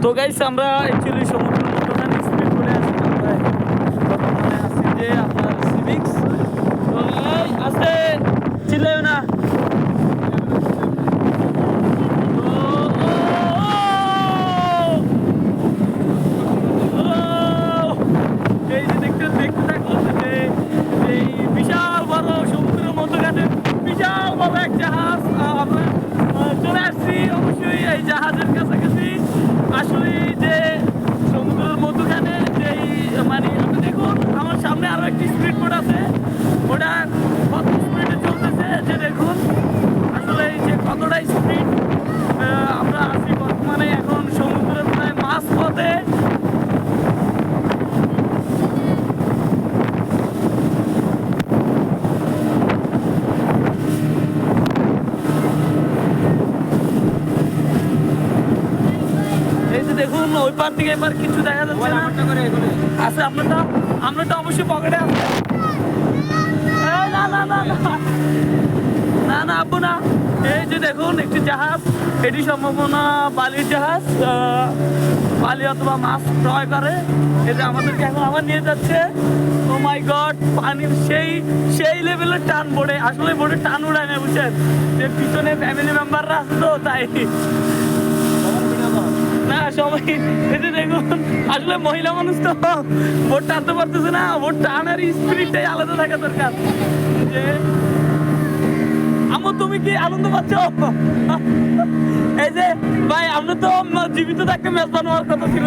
তো গাইস আমরা অ্যাকচুয়ালি সমুদ্রের মধ্যখানে স্পিড করে আছি। আমরা বর্তমানে আছি যে আপনার সিভিক্স। তো এই আস্তে চিল্লাইও না। এই যে দেখতে থাকুন যে এই বিশাল বড় সমুদ্রের মধ্যখানে বিশাল বড় এক জাহাজ। আমরা চলে আসছি অবশ্যই এই জাহাজের কাছাকাছি। আসলে যে সমুদ্রের মধ্যখানে যেই মানে আপনি দেখুন আমার সামনে আরো একটি স্পিড বোট আছে, ওটা কত স্পিডে চলতেছে যে দেখুন আসলে এই যে কতটা স্পিড। আমরা আছি বর্তমানে এখন সমুদ্রের প্রায় মাঝ পথে। দেখুন ওই পার থেকে এবার কিছু দেখা যাচ্ছে না। আছে আপনারটা? আপনারটা অবশ্যই পকেটে আছে। না না না না না আব্বু না। এই যে দেখুন একটি জাহাজ, এটি সম্ভাবনা বালির জাহাজ, বালি অথবা মাছ ক্রয় করে। এই যে আমাদেরকে এখন আবার নিয়ে যাচ্ছে। ও মাই গড, পানির সেই লেভেলের টান বোর্ডে, আসলে বোর্ডে টান উড়ায় না বুঝছেন, যে পিছনে ফ্যামিলি মেম্বাররা আছে তো তাই না সবাই। এই যে দেখুন আসলে মহিলা মানুষ তো বোট টানতে পারতেছে না, বোট টানার স্পিডটাই আলাদা থাকা দরকার। যে আমার তুমি কি আনন্দ পাচ্ছ? এই যে ভাই আপনি তো জীবিত থাকতে মেজবান হওয়ার কথা ছিল।